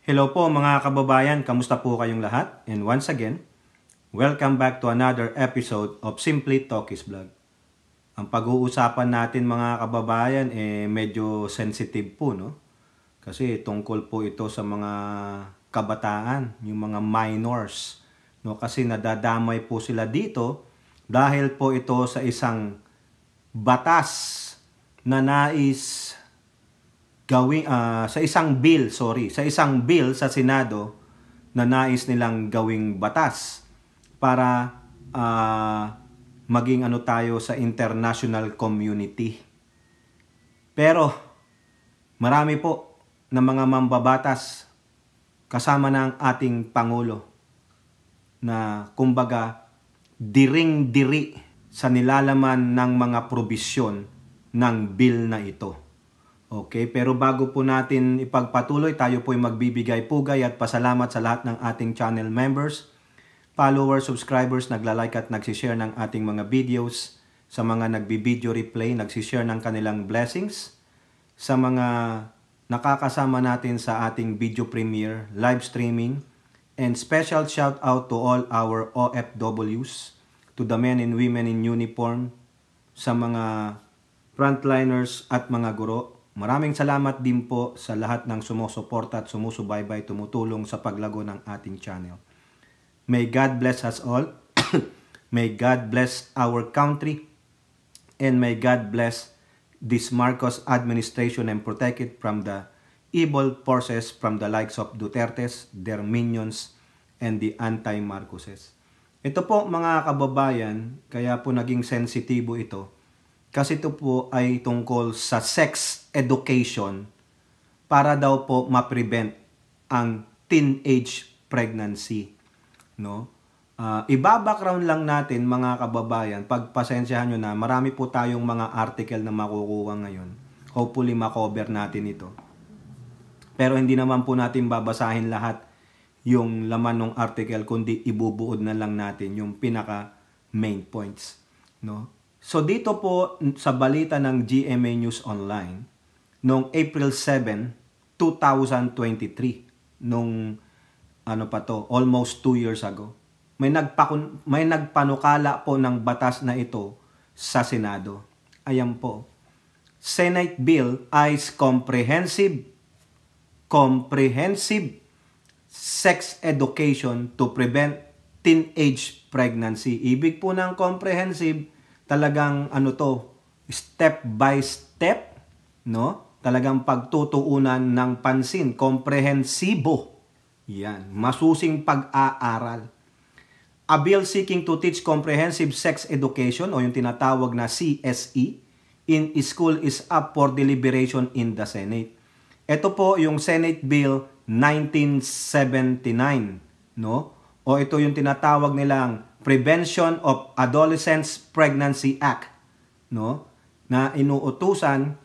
Hello po mga kababayan, kamusta po kayong lahat? And once again, welcome back to another episode of Simply Talkies Vlog. Ang pag-uusapan natin mga kababayan medyo sensitive po, no? Kasi tungkol po ito sa mga kabataan, yung mga minors, no? Kasi nadadamay po sila dito dahil po ito sa isang batas na nais sa isang bill sa Senado na nais nilang gawing batas para maging tayo sa international community. Pero marami po na mga mambabatas kasama ng ating Pangulo na kumbaga diring-diri sa nilalaman ng mga probisyon ng bill na ito. Okay, pero bago po natin ipagpatuloy, tayo po ay magbibigay pugay at pasalamat sa lahat ng ating channel members, followers, subscribers, nagla-like at nagsishare ng ating mga videos, sa mga nagbi-video replay, nagsishare ng kanilang blessings, sa mga nakakasama natin sa ating video premiere, live streaming, and special shout out to all our OFWs, to the men and women in uniform, sa mga frontliners at mga guro. Maraming salamat din po sa lahat ng sumusuporta at sumusubaybay, tumutulong sa paglago ng ating channel. May God bless us all. May God bless our country. And may God bless this Marcos administration and protect it from the evil forces from the likes of Dutertes, their minions, and the anti-Marcoses. Ito po mga kababayan, kaya po naging sensitibo ito. Kasi ito po ay tungkol sa sex education para daw po ma-prevent ang teenage pregnancy, no? Iba-background lang natin mga kababayan, pagpasensyahan nyo na marami po tayong mga article na makukuha ngayon. Hopefully makover natin ito. Pero hindi naman po natin babasahin lahat yung laman ng article, kundi ibubuod na lang natin yung pinaka main points, no? So dito po sa balita ng GMA News Online noong April 7, 2023, nung almost 2 years ago, may nagpanukala po ng batas na ito sa Senado. Ayan po. Senate Bill eyes comprehensive sex education to prevent teenage pregnancy. Ibig po ng comprehensive, talagang step by step, no? Talagang pagtutuunan ng pansin, komprehensibo. Yan, masusing pag-aaral. A bill seeking to teach comprehensive sex education o yung tinatawag na CSE in school is up for deliberation in the Senate. Ito po yung Senate Bill 1979, no? O ito yung tinatawag nilang Prevention of Adolescents Pregnancy Act, no? Na inuutusan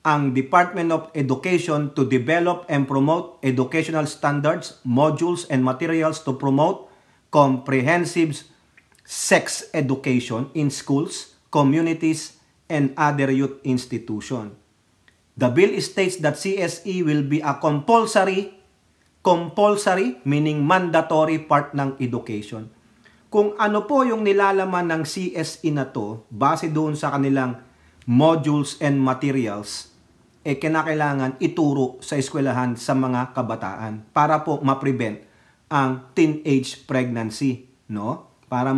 ang Department of Education to develop and promote educational standards, modules, and materials to promote comprehensive sex education in schools, communities, and other youth institutions. The bill states that CSE will be a compulsory meaning mandatory part ng education. Kung ano po yung nilalaman ng CSE na to, base doon sa kanilang modules and materials, kinakailangan ituro sa eskwelahan sa mga kabataan para po ma-prevent ang teenage pregnancy, no? Para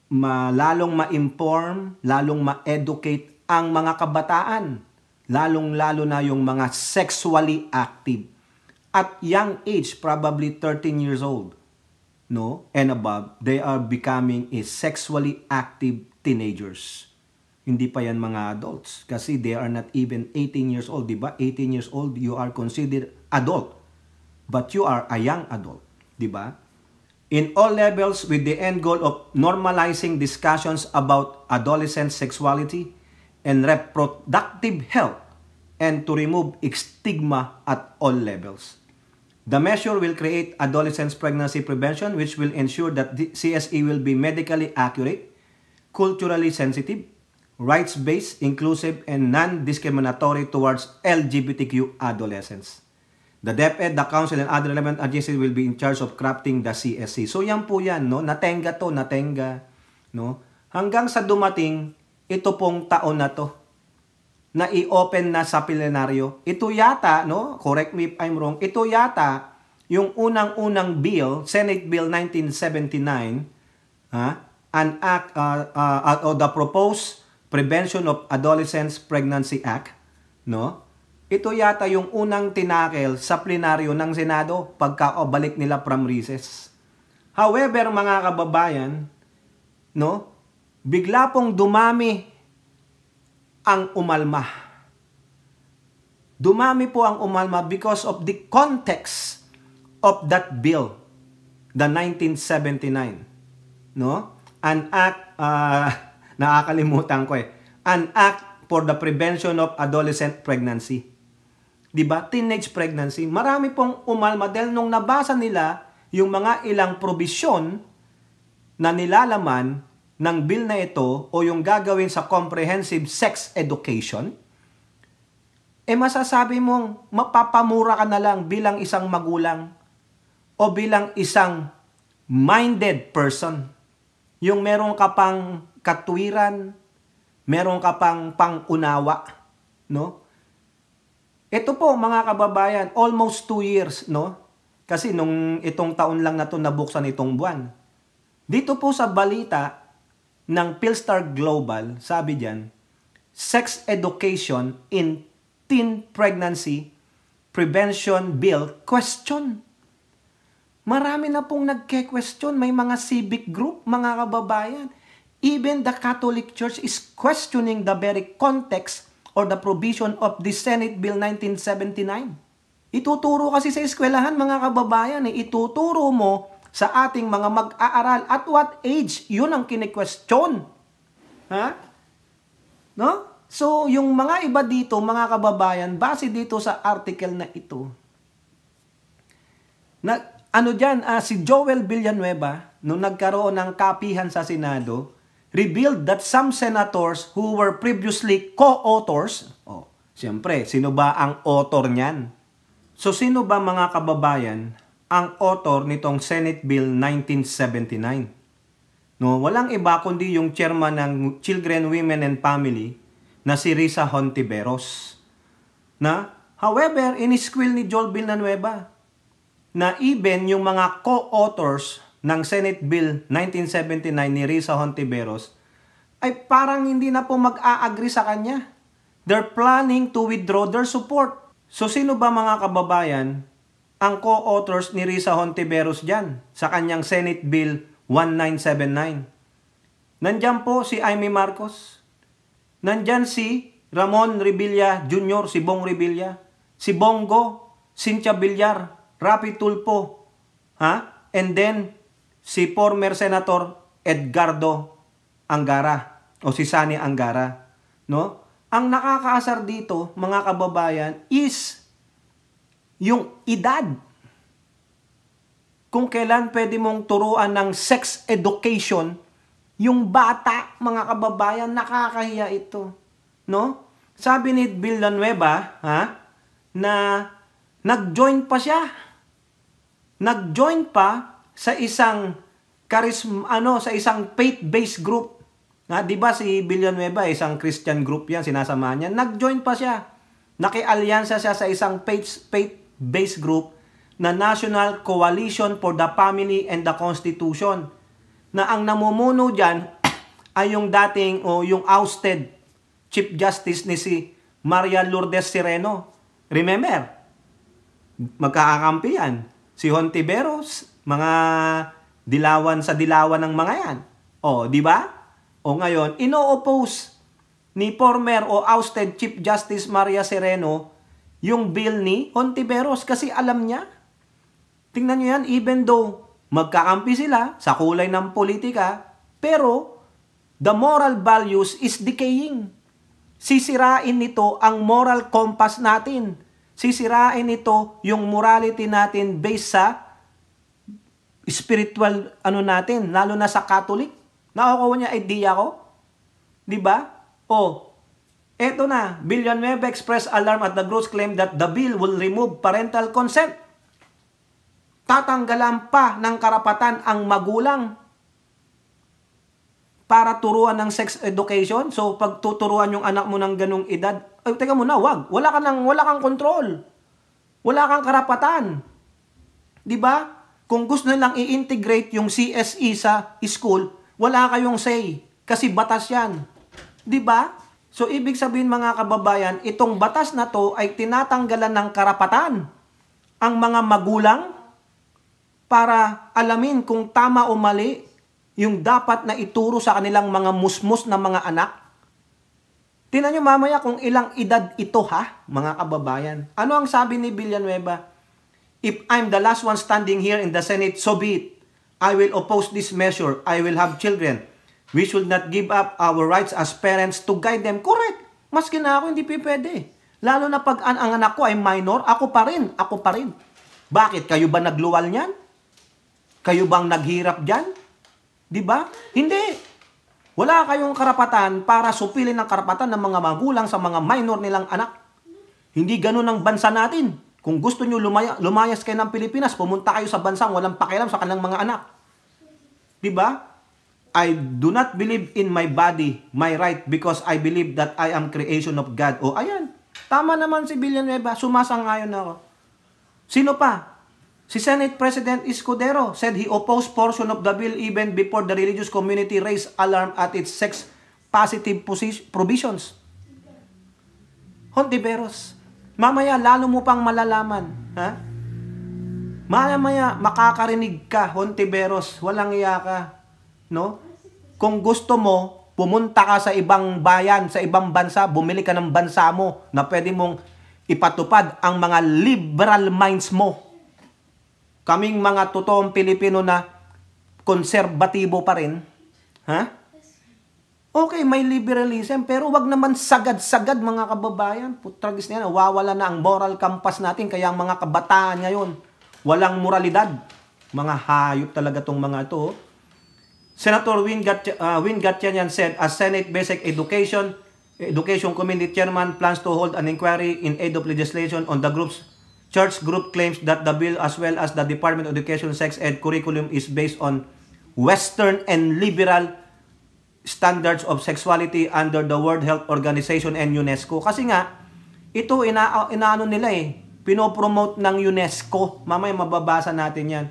lalong ma-inform, lalong ma-educate ang mga kabataan, lalong-lalo na yung mga sexually active. At young age, probably 13 years old, no, and above, they are becoming sexually active teenagers. Hindi pa yan mga adults kasi they are not even 18 years old, di ba? 18 years old, you are considered adult. But you are a young adult, di ba? In all levels with the end goal of normalizing discussions about adolescent sexuality and reproductive health and to remove stigma at all levels. The measure will create adolescent pregnancy prevention, which will ensure that the CSE will be medically accurate, culturally sensitive, rights-based, inclusive, and non-discriminatory towards LGBTQ adolescents. The DepEd, the Council, and other relevant agencies will be in charge of crafting the CSC. So yan po yan, no? Natenga to, natenga. No? Hanggang sa dumating, ito pong taon na to, na i-open na sa plenaryo. Ito yata, no? Correct me if I'm wrong, ito yata yung unang-unang bill, Senate Bill 1979, an act, or the proposed Prevention of Adolescents Pregnancy Act, no? Ito yata yung unang tinakel sa plenaryo ng Senado pagka balik nila from recess. However, mga kababayan, no? Bigla pong dumami ang umalma. Dumami po ang umalma because of the context of that bill, the 1979, no? An act, nakakalimutan ko an act for the prevention of adolescent pregnancy. Diba? Teenage pregnancy. Marami pong umalma dahil nung nabasa nila yung mga ilang probisyon na nilalaman ng bill na ito o yung gagawin sa comprehensive sex education, masasabi mong mapapamura ka na lang bilang isang magulang o bilang isang minded person. Yung meron ka pang katwiran, meron ka pang pangunawa, no? Ito po mga kababayan, almost 2 years, no? Kasi nung itong taon lang na ito nabuksan itong buwan. Dito po sa balita ng Philstar Global, sabi diyan, Sex Education in Teen Pregnancy Prevention Bill question. Marami na pong nagke-question, may mga civic group, mga kababayan. Even the Catholic Church is questioning the very context or the provision of the Senate Bill 1979. Ituturo kasi sa eskwelahan, mga kababayan, ituturo mo sa ating mga mag-aaral. At what age? Yun ang kine-question. Ha? No? So, yung mga iba dito, mga kababayan, base dito sa article na ito, si Joel Villanueva, nung nagkaroon ng kapihan sa Senado, revealed that some senators who were previously co-authors, siyempre, sino ba ang author niyan? So, sino ba mga kababayan ang author nitong Senate Bill 1979? No, walang iba kundi yung chairman ng Children, Women, and Family na si Risa Hontiveros. However, in-squill ni Joel Villanueva na even yung mga co-authors ng Senate Bill 1979 ni Risa Hontiveros ay parang hindi na po mag-a-agree sa kanya. They're planning to withdraw their support. So sino ba mga kababayan ang co-authors ni Risa Hontiveros dyan sa kanyang Senate Bill 1979? Nandyan po si Amy Marcos. Nandyan si Ramon Revilla Jr., si Bong Revilla, si Bongo, Cynthia Villar, Rapi Tulfo, and then si former Senator Edgardo Angara o si Sani Angara, no? Ang nakakaasar dito, mga kababayan, is yung edad. Kung kailan pwede mong turuan ng sex education yung bata, mga kababayan, nakakahiya ito, no? Sabi ni Villanueva, na nag-join pa siya. Nag-join pa sa isang sa isang faith-based group. Di ba si Villanueva, isang Christian group yan, sinasamahan niya. Nag-join pa siya. Nakialyansa siya sa isang faith-based group na National Coalition for the Family and the Constitution. Na ang namumuno dyan ay yung dating yung ousted Chief Justice ni si Maria Lourdes Sereno. Remember? Magkakakampi yan. Si Hontiveros, mga dilawan sa dilawan ng mga yan. Di ba? Ngayon, ino-oppose ni former o ousted Chief Justice Maria Sereno yung bill ni Hontiveros kasi alam niya. Tingnan nyo yan, even though magkakampi sila sa kulay ng politika, pero the moral values is decaying. Sisirain nito ang moral compass natin. Sisirain nito yung morality natin based sa spiritual natin, lalo na sa Catholic. Nakukuha niya idea ko? 'Di ba? Eto na, Villanueva expressed alarm at the group's claim that the bill will remove parental consent. Tatanggalan pa ng karapatan ang magulang para turuan ng sex education. So, pag tuturuan yung anak mo ng ganung edad, ay, teka muna, wag. Wala kang control. Wala kang karapatan. 'Di ba? Kung gusto nilang i-integrate yung CSE sa school, wala kayong say. Kasi batas yan. 'Di ba? So, ibig sabihin mga kababayan, itong batas na to ay tinatanggalan ng karapatan ang mga magulang para alamin kung tama o mali yung dapat na ituro sa kanilang mga musmus na mga anak. Tingnan nyo mamaya kung ilang edad ito ha, mga kababayan. Ano ang sabi ni Villanueva? If I'm the last one standing here in the Senate, so be it. I will oppose this measure. I will have children. We should not give up our rights as parents to guide them. Correct. Maski na ako, hindi pwede. Lalo na pag ang anak ko ay minor, ako pa rin. Bakit? Kayo ba nagluwal niyan? Kayo bang naghirap dyan? Diba? Hindi. Wala kayong karapatan para supilin ang karapatan ng mga magulang sa mga minor nilang anak. Hindi ganun ang bansa natin. Kung gusto nyo lumayas kayo ng Pilipinas, pumunta kayo sa bansang walang pakialam sa kanilang mga anak. Diba? I do not believe in my body, my right, because I believe that I am creation of God. O, ayan. Tama naman si Villanueva. Sumasang-ayon ako. Sino pa? Si Senate President Escudero said he opposed portion of the bill even before the religious community raised alarm at its sex-positive provisions. Hontiveros, mamaya lalo mo pang malalaman. Ha? Mamaya makakarinig ka, Hontiveros, walang iya ka. No? Kung gusto mo, pumunta ka sa ibang bayan, sa ibang bansa, bumili ka ng bansa mo na pwede mong ipatupad ang mga liberal minds mo. Kaming mga totoong Pilipino na konserbatibo pa rin, ha? Okay, may liberalism, pero wag naman sagad-sagad mga kababayan. Putragis na yan, wawala na ang moral compass natin, kaya ang mga kabataan ngayon, walang moralidad. Mga hayop talaga tong mga ito. Senator Win Gatchalian said, as Senate Basic Education Committee Chairman plans to hold an inquiry in aid of legislation on the Church group claims that the bill as well as the Department of Education sex ed curriculum is based on Western and liberal standards of sexuality under the World Health Organization and UNESCO. Kasi nga, ito inaano nila pinopromote ng UNESCO. Mamaya mababasa natin yan.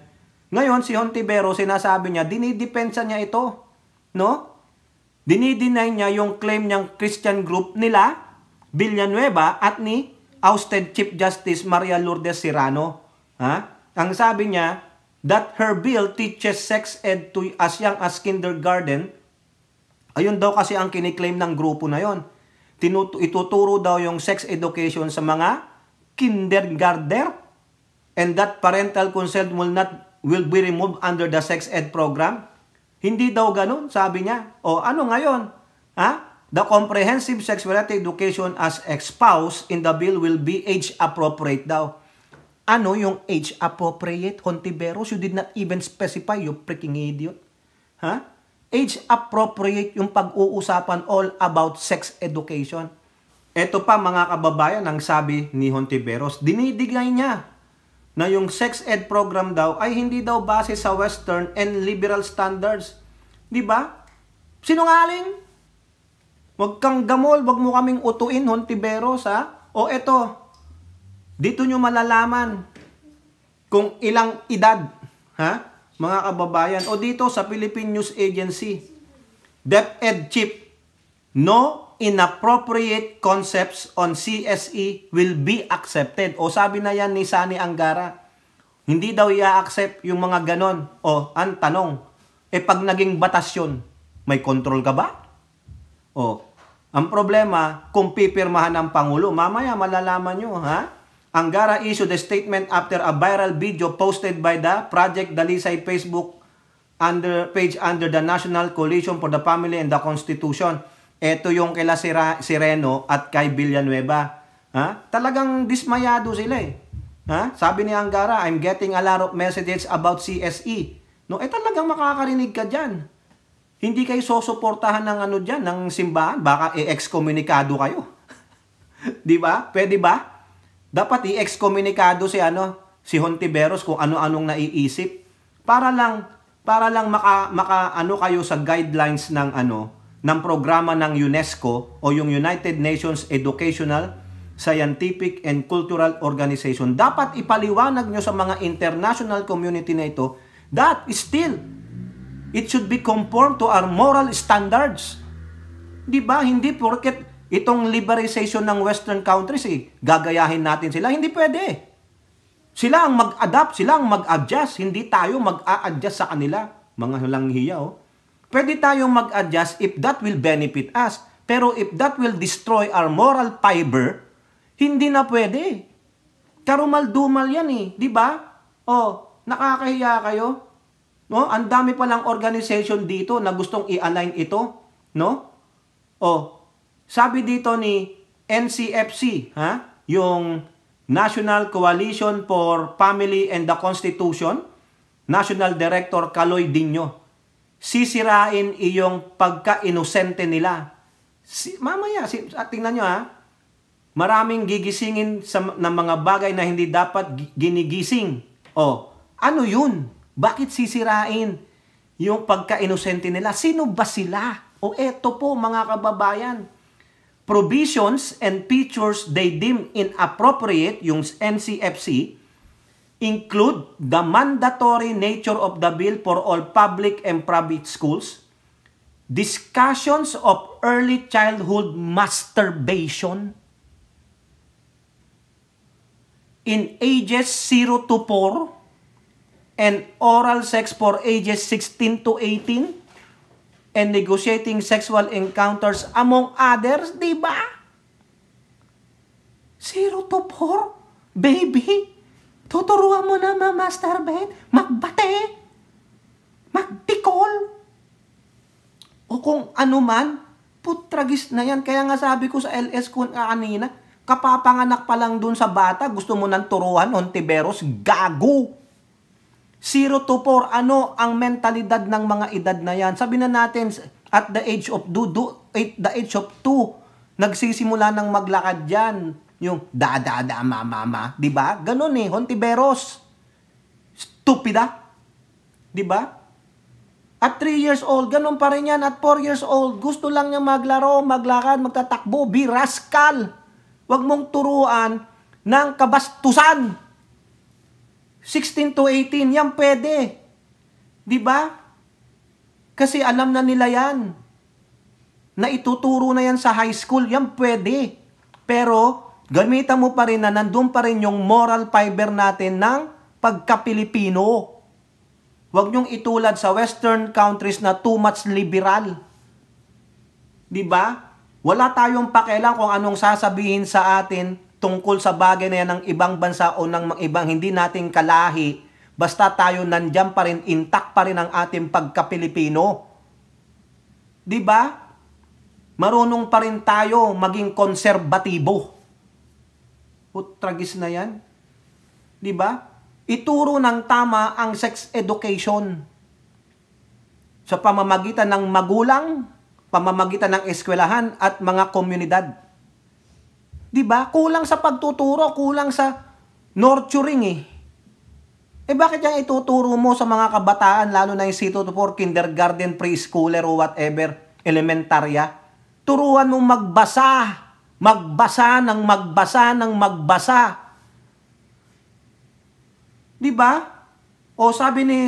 Ngayon, si Hontivero, sinasabi niya, dinidepensa niya ito. No? Dinideny niya yung claim niyang Christian group nila, Villanueva, at ni ousted Chief Justice Maria Lourdes Serrano. Ha? Ang sabi niya, that her bill teaches sex ed to as young as kindergarten. Ayun daw kasi ang kiniklaim ng grupo na yon. Ituturo daw yung sex education sa mga kindergartner, and that parental consent will be removed under the sex ed program. Hindi daw ganun, sabi niya. O ano ngayon? Ha? The comprehensive sexuality education as espoused in the bill will be age-appropriate daw. Ano yung age-appropriate, Hontiveros? You did not even specify, you freaking idiot. Ha? Age-appropriate yung pag-uusapan all about sex education. Ito pa mga kababayan, ang sabi ni Hontiveros, dinidigay niya na yung sex ed program daw ay hindi daw base sa Western and liberal standards. Diba? Sinungaling? Huwag kang gamol, wag mo kaming utuin, Hontiveros, ha? O eto, dito nyo malalaman kung ilang edad, ha? Mga kababayan. O dito sa Philippine News Agency, DepEd Chief, no inappropriate concepts on CSE will be accepted. O sabi na yan ni Sani Angara, hindi daw i-accept yung mga ganon. O, ang tanong, pag naging batas yun, may control ka ba? O, ang problema, kung pipirmahan ng Pangulo, mamaya malalaman nyo, ha? Angara issued a statement after a viral video posted by the Project Dalisay Facebook page under the National Coalition for the Family and the Constitution. Ito yung kila Sereno at kay Villanueva. Ha? Talagang dismayado sila Ha? Sabi ni Angara, I'm getting a lot of messages about CSE. No, talagang makakarinig ka dyan. Hindi kayo susuportahan ng ano dyan, ng simbahan. Baka excommunicado kayo. Di ba? Pwede ba? Dapat i-excommunicado si Hontiveros kung ano-anong naiisip para lang maka kayo sa guidelines ng programa ng UNESCO o yung United Nations Educational, Scientific and Cultural Organization. Dapat ipaliwanag nyo sa mga international community na ito that still it should be conform to our moral standards. Di ba? Hindi porket itong liberalization ng Western countries, gagayahin natin sila. Hindi pwede. Sila ang mag-adapt, sila ang mag-adjust. Hindi tayo mag-a-adjust sa kanila. Mga langhiya, Pwede tayong mag-adjust if that will benefit us. Pero if that will destroy our moral fiber, hindi na pwede. Karumal-dumal yan di ba? Nakakahiya kayo. No? Ang dami palang organization dito na gustong i-align ito. No? Sabi dito ni NCFC, yung National Coalition for Family and the Constitution, National Director Caloy Dino, sisirain iyong pagka-inosente nila. Mamaya, tingnan nyo maraming gigisingin ng mga bagay na hindi dapat ginigising. Ano yun? Bakit sisirain yung pagka-inosente nila? Sino ba sila? Eto po mga kababayan, provisions and features they deem inappropriate, yung NCFC, include the mandatory nature of the bill for all public and private schools, discussions of early childhood masturbation in ages 0 to 4, and oral sex for ages 16 to 18, and negotiating sexual encounters among others, di ba? 0 to 4? Baby, tuturuan mo na ma-masturbate, magbate, magpikol, o kung ano man, putragis na yan. Kaya nga sabi ko sa LS ko kanina, kapapanganak pa lang dun sa bata, gusto mo nang turuan, Hontiveros, gago. 0 to 4, ano ang mentalidad ng mga edad na yan? Sabi na natin, at the age of 2, nagsisimula ng maglakad yan. Yung da-da-da, ma-ma-ma. Diba? Ganun Hontiveros. Stupida. Diba? At 3 years old, ganun pa rin yan. At 4 years old, gusto lang niya maglaro, maglakad, magtatakbo, be rascal. Huwag mong turuan ng kabastusan. 16 to 18, yan pwede. Di ba? Kasi alam na nila yan. Na ituturo na yan sa high school, yan pwede. Pero, gamitan mo pa rin na nandun pa rin yung moral fiber natin ng pagka-Pilipino. Huwag niyong itulad sa Western countries na too much liberal. Di ba? Wala tayong pakialam kung anong sasabihin sa atin tungkol sa bagay na yan ng ibang bansa o ng ibang hindi nating kalahi, basta tayo nandyan pa rin, intact pa rin ang ating pagka-Pilipino. Diba? Marunong pa rin tayo maging konserbatibo. Tragis na yan. Diba? Ituro ng tama ang sex education sa pamamagitan ng magulang, pamamagitan ng eskwelahan at mga komunidad. Diba? Kulang sa pagtuturo, kulang sa nurturing bakit yung ituturo mo sa mga kabataan, lalo na yung 0 to 4, kindergarten, preschooler o whatever, elementarya? Turuan mo magbasa. Magbasa ng magbasa. Diba? O sabi ni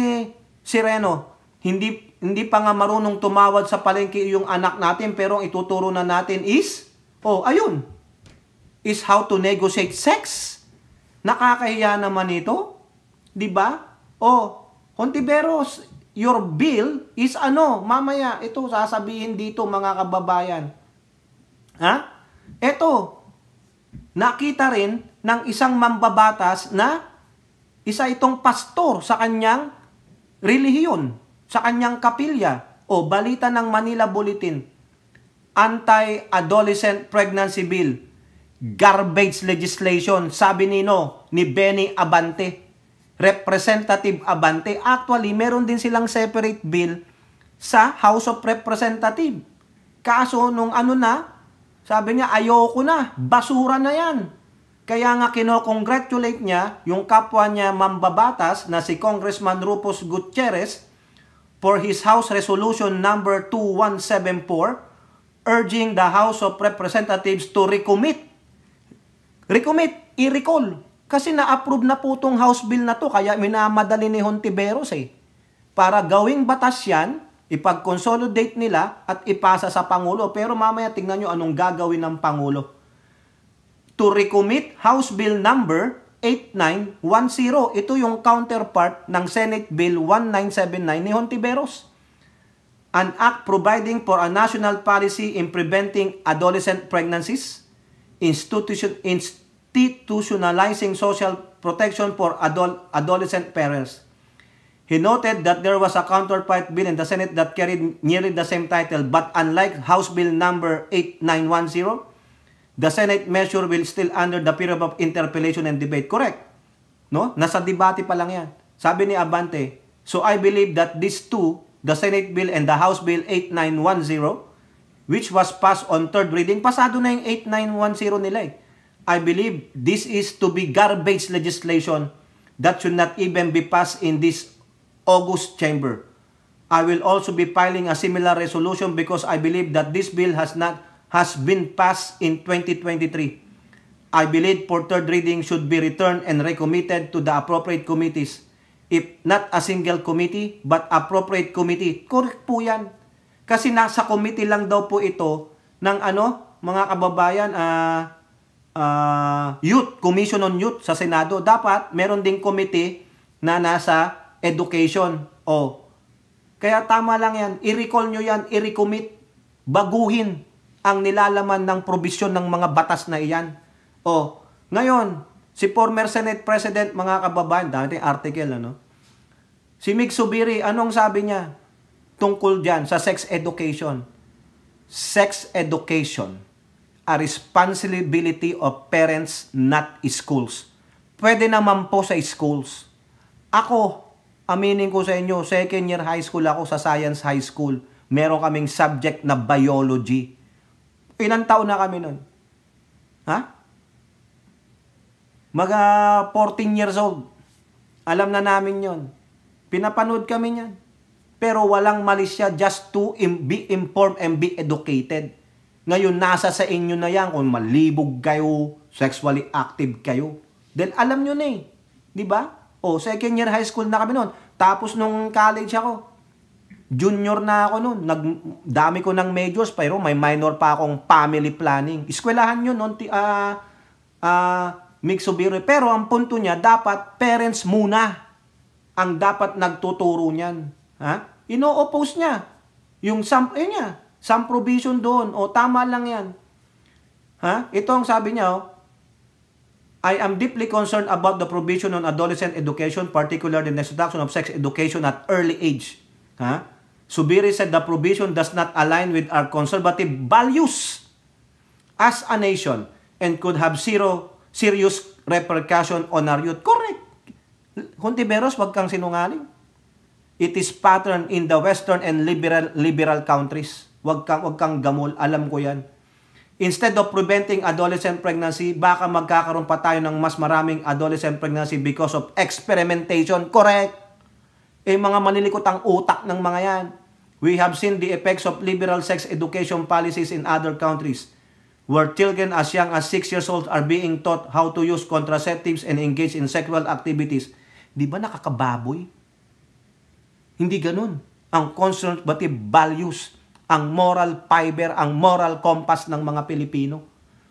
Sireno, hindi pa nga marunong tumawad sa palengke yung anak natin, pero ang ituturo na natin is, ayun, is how to negotiate sex. Nakakahiya naman ito. Diba? Hontiveros, your bill is mamaya, ito sasabihin dito mga kababayan. Ito, nakita rin ng isang mambabatas na isa itong pastor sa kanyang relihiyon, sa kanyang kapilya. Balita ng Manila Bulletin, Anti-Adolescent Pregnancy Bill, garbage legislation, sabi ni Benny Abante, Representative Abante. Actually, meron din silang separate bill sa House of Representatives. Kaso, nung Sabi niya, ayoko na, basura na yan. Kaya nga kinocongratulate niya yung kapwa niya mambabatas na si Congressman Rufus Gutierrez for his House Resolution number 2174 urging the House of Representatives to i-recall. Kasi na-approve na po itong House Bill na to, kaya minamadali ni Hontiveros para gawing batas yan, ipag-consolidate nila at ipasa sa Pangulo. Pero mamaya tingnan nyo anong gagawin ng Pangulo. To recommit House Bill number 8910. Ito yung counterpart ng Senate Bill 1979 ni Hontiveros. An act providing for a national policy in preventing adolescent pregnancies, institutionalizing social protection for adolescent parents. He noted that there was a counterpart bill in the Senate that carried nearly the same title, but unlike House Bill number 8910, the Senate measure will still under the period of interpellation and debate. Correct. No? Nasa debate pa lang yan. Sabi ni Abante, so I believe that these two, the Senate Bill and the House Bill 8910, which was passed on third reading, pasado na yung 8910 nila I believe this is to be garbage legislation that should not even be passed in this August chamber. I will also be filing a similar resolution because I believe that this bill has been passed in 2023. I believe for third reading should be returned and recommitted to the appropriate committees. If not a single committee, but appropriate committee. Correct po yan. Kasi nasa committee lang daw po ito ng mga kababayan, Youth, Commission on Youth sa Senado. Dapat meron ding committee na nasa education. Kaya tama lang yan. I-recall nyo yan, i-recommit, baguhin ang nilalaman ng probisyon ng mga batas na iyan. Ngayon, si former Senate President, mga kababayan, dati article, si Mig Zubiri, anong sabi niya tungkol dyan sa sex education? Sex education, a responsibility of parents, not schools. Pwede naman po sa schools. Ako, aminin ko sa inyo, second year high school ako sa Science High School. Meron kaming subject na biology. Ilang taon na kami nun? Mga 14 years old. Alam na namin yon. Pinapanood kami niyan. Pero walang mali siya, just to be informed and be educated. Ngayon, nasa sa inyo na yan kung malibog kayo, sexually active kayo. Then alam nyo na Di ba? Second year high school na kami noon. Tapos nung college ako, junior na ako noon. Dami ko ng majors, pero may minor pa akong family planning. Eskwelahan yun noon, Mig Zubiri. Pero ang punto niya, dapat parents muna ang dapat nagtuturo niyan. Ino-oppose niya. Yung some provision doon. Tama lang yan. Ito ang sabi niya, I am deeply concerned about the provision on adolescent education, particularly the introduction of sex education at early age. Zubiri said the provision does not align with our conservative values as a nation and could have serious repercussion on our youth. Correct. Hontiveros, wag kang sinungaling. It is patterned in the Western and liberal countries. Wag kang gamol. Alam ko yan. Instead of preventing adolescent pregnancy, baka magkakaroon pa tayo ng mas maraming adolescent pregnancy because of experimentation. Correct. Mga manilikot ang utak ng mga yan. We have seen the effects of liberal sex education policies in other countries, where children as young as 6 years old are being taught how to use contraceptives and engage in sexual activities. Di ba nakakababoy? Hindi ganun. Ang conservative values, ang moral fiber, ang moral compass ng mga Pilipino.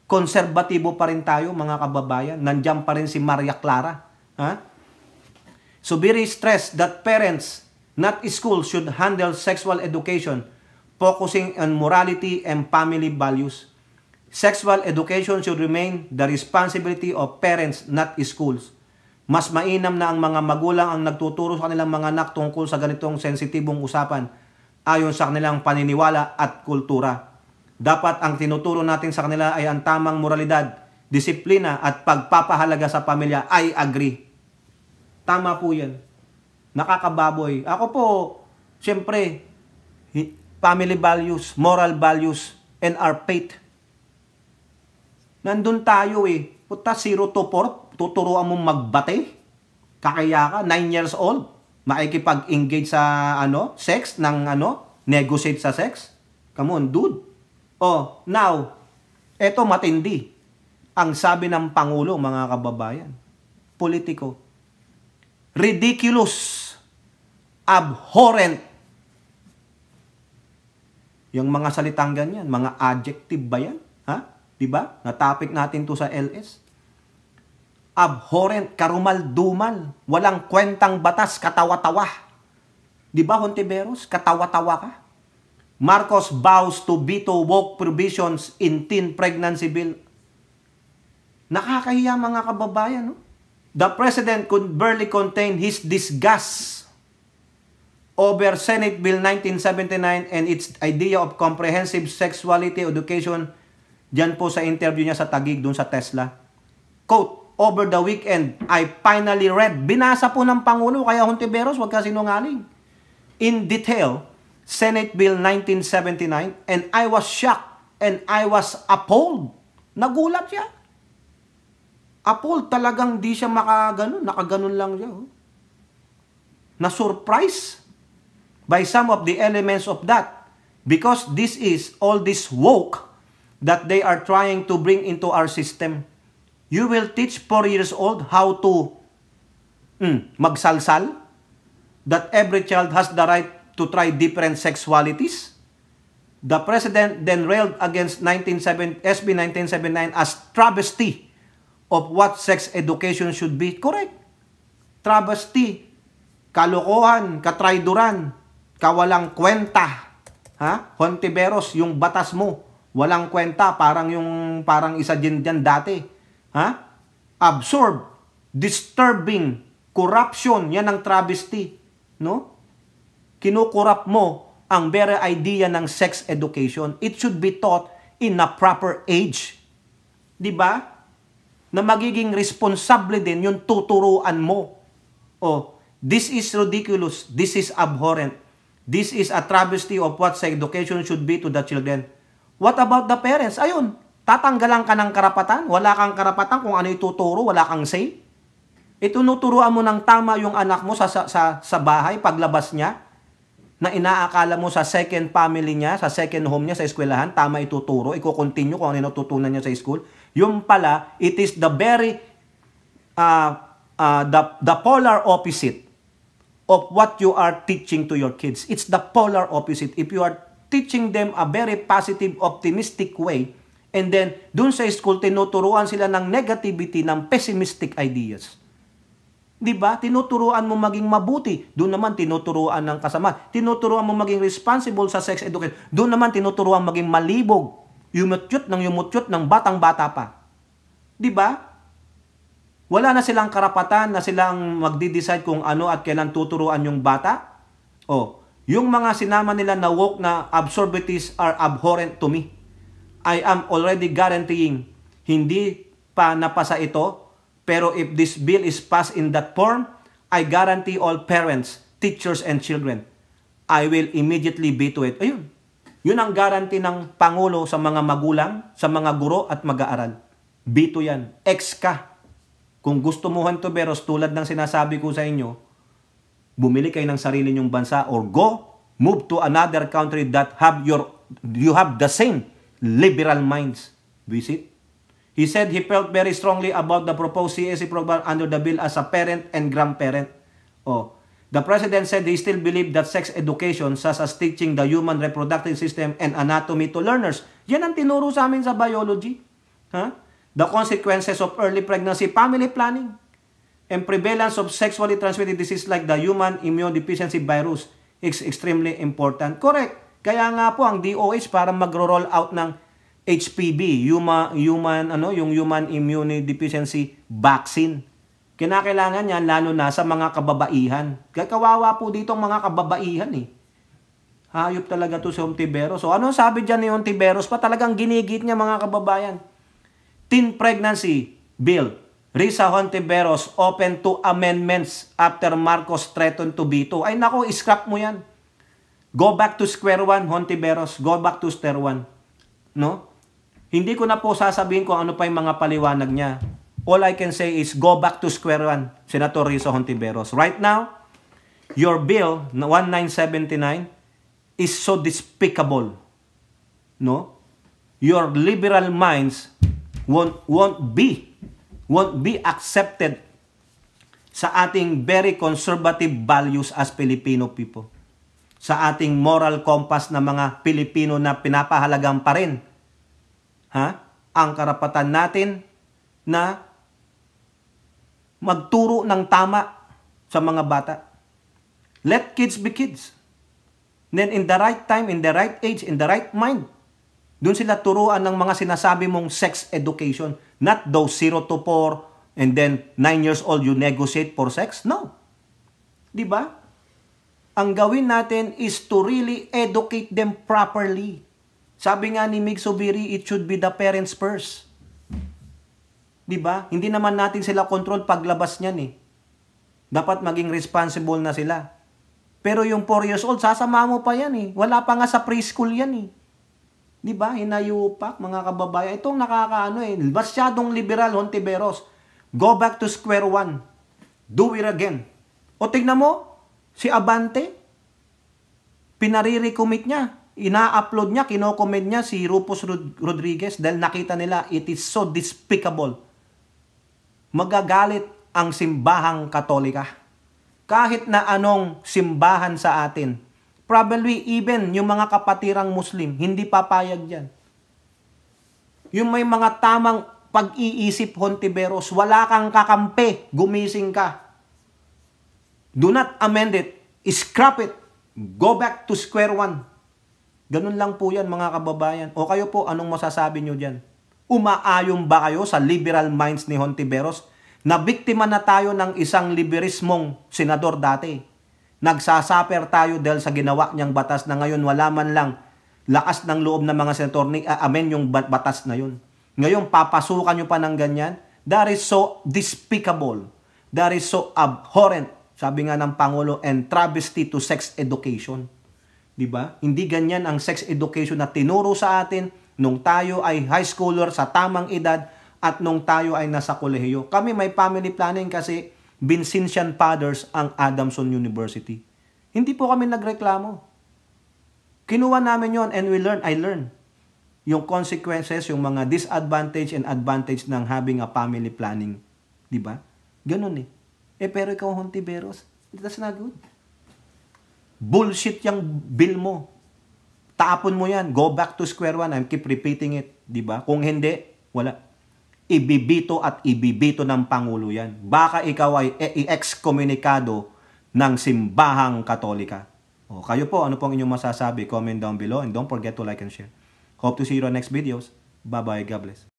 Konserbatibo pa rin tayo, mga kababayan. Nandiyan pa rin si Maria Clara. Zubiri stressed that parents, not schools, should handle sexual education, focusing on morality and family values. Sexual education should remain the responsibility of parents, not schools. Mas mainam na ang mga magulang ang nagtuturo sa kanilang mga anak tungkol sa ganitong sensitibong usapan ayon sa kanilang paniniwala at kultura. Dapat ang tinuturo natin sa kanila ay ang tamang moralidad, disiplina at pagpapahalaga sa pamilya. I agree. Tama po yan. Nakakababoy. Ako po, siyempre, family values, moral values, and our faith. Nandun tayo eh. Puta, 0 to 4, tuturuan mong magbate. Kakaya ka, 9 years old. Makikipag-engage sa sex, negotiate sa sex. Come on, dude. Oh, now, eto matindi. Ang sabi ng Pangulo, mga kababayan, politiko, ridiculous, abhorrent. Yung mga salitang ganyan, mga adjective ba yan? Ha? Diba? Na-topic natin to sa LS. Abhorrent, karumal-dumal, walang kwentang batas, katawa-tawa. Diba, Hontiveros? Katawa-tawa ka? Marcos vows to veto woke provisions in teen pregnancy bill. Nakakahiya, mga kababayan, no? The President could barely contain his disgust over Senate Bill 1979 and its idea of comprehensive sexuality education. Diyan po sa interview niya sa Taguig doon sa Tesla. Quote, over the weekend, I finally read. Binasa po ng Pangulo, kaya Hontiveros, wag ka sinungaling. In detail, Senate Bill 1979, and I was shocked and I was appalled. Nagulat siya. Appalled, talagang di siya nakaganon lang siya. Na-surprise by some of the elements of that, because this is all this woke that they are trying to bring into our system. You will teach 4 years old how to magsalsal, that every child has the right to try different sexualities. The President then railed against SB 1979 as travesty of what sex education should be. Correct. Travesty, kalokohan, katrayduran, kawalang kwenta. Ha? Hontiveros, yung batas mo, walang kwenta, parang isa dyan dati. Ha? Absurd, disturbing, corruption, yan ang travesty. No? Kinukurap mo ang very idea ng sex education. It should be taught in a proper age. Diba? Na magiging responsable din yung tuturuan mo. Oh, this is ridiculous. This is abhorrent. This is a travesty of what sex education should be to the children. What about the parents? Ayun, tatanggalan ka ng karapatan. Wala kang karapatan kung ano ituturo. Wala kang say. Itunuturuan mo ng tama yung anak mo sa bahay, paglabas niya, na inaakala mo sa second family niya, sa second home niya, sa eskwelahan, tama ituturo, iko-continue kung ano natutunan niya sa school. Yung pala, it is the very, the polar opposite of what you are teaching to your kids. It's the polar opposite. If you are teaching them a very positive, optimistic way, and then, dun sa school, tinuturuan sila ng negativity, ng pessimistic ideas. Diba? Tinuturuan mo maging mabuti. Doon naman tinuturuan ng kasama. Tinuturuan mo maging responsible sa sex education. Doon naman tinuturuan maging malibog. Yumutyut ng batang-bata pa. Diba? Wala na silang karapatan na silang magdi-decide kung ano at kailan tuturuan yung bata. O, yung mga sinama nila na woke na absurdities are abhorrent to me. I am already guaranteeing hindi pa napasa ito. Pero if this bill is passed in that form, I guarantee all parents, teachers, and children, I will immediately veto it. Ayun. Yun ang guarantee ng Pangulo sa mga magulang, sa mga guro at mag-aaral. Veto yan. Ex ka. Kung gusto mo, Hontiveros, tulad ng sinasabi ko sa inyo, bumili kayo ng sarili nyong bansa or move to another country that you have the same liberal minds. Visit. He said he felt very strongly about the proposed CSE program under the bill as a parent and grandparent. Oh, the President said he still believed that sex education, such as teaching the human reproductive system and anatomy to learners, yan ang tinuro sa amin sa biology. Huh? The consequences of early pregnancy, family planning, and prevalence of sexually transmitted disease like the human immunodeficiency virus is extremely important. Correct. Kaya nga po ang DOH para magro-roll out ng HPV, yung human immunodeficiency vaccine. Kinakailangan yan lalo na sa mga kababaihan. Kawawa po dito ang mga kababaihan eh. Hayop talaga to si Hontiveros. So ano sabi dyan ni Hontiveros pa? Talagang ginigit niya mga kababayan. Teen pregnancy bill. Risa Hontiveros open to amendments after Marcos threatened to veto. Ay nako, scrap mo yan. Go back to square one, Hontiveros. Go back to square one. No? Hindi ko na po sasabihin kung ano pa yung mga paliwanag niya. All I can say is go back to square one, Senator Rizzo Hontiveros. Right now, your bill na 1979 is so despicable. No? Your liberal minds won't be accepted sa ating very conservative values as Filipino people. Sa ating moral compass na mga Pilipino na pinapahalagan pa rin ang karapatan natin na magturo ng tama sa mga bata. Let kids be kids. Then in the right time, in the right age, in the right mind, doon sila turuan ng mga sinasabi mong sex education. Not those 0 to 4 and then 9 years old you negotiate for sex. No. Di ba? Ang gawin natin is to really educate them properly. Sabi nga ni Mig Zubiri, it should be the parents first. Di ba? Hindi naman natin sila control paglabas niyan eh. Dapat maging responsible na sila. Pero yung 4 years old, sasama mo pa yan eh. Wala pa nga sa preschool yan eh. Di ba? Hinayupak, mga kababayan. Itong nakakaano eh. Masyadong liberal, Hontiveros. Go back to square one. Do it again. O tignan mo, si Abante, pinariricommit niya. Ina-upload niya, kinokomment niya si Rufus Rodriguez dahil nakita nila it is so despicable. Magagalit ang simbahang Katolika. Kahit na anong simbahan sa atin. Probably even yung mga kapatirang Muslim, hindi papayag dyan. Yung may mga tamang pag-iisip, Hontiveros, wala kang kakampi, gumising ka. Do not amend it. Scrap it. Go back to square one. Ganun lang po yan, mga kababayan. O kayo po, anong masasabi nyo dyan? Umaayon ba kayo sa liberal minds ni Hontiveros? Na biktima na tayo ng isang liberismong senador dati. Nagsasaper tayo dahil sa ginawa niyang batas na ngayon wala man lang lakas ng loob ng mga senador ni amen yung batas na yun. Ngayon, papasukan nyo pa ng ganyan? That is so despicable. That is so abhorrent, sabi nga ng Pangulo, and travesty to sex education. Diba? Hindi ganyan ang sex education na tinuro sa atin nung tayo ay high schooler sa tamang edad at nung tayo ay nasa kolehiyo. Kami may family planning kasi Vincentian Fathers ang Adamson University. Hindi po kami nagreklamo. Kinuha namin yon and I learned yung consequences, yung mga disadvantage and advantage ng having a family planning. Diba? Ganun eh. Pero ikaw, Hontiveros, that's not good. Bullshit yung bill mo. Tapon mo yan. Go back to square one. I keep repeating it. Diba? Kung hindi, wala. Ibibito at ibibito ng Pangulo yan. Baka ikaw ay i-excommunicado ng simbahang Katolika. O, kayo po, ano pong inyong masasabi? Comment down below and don't forget to like and share. Hope to see you on next videos. Bye-bye. God bless.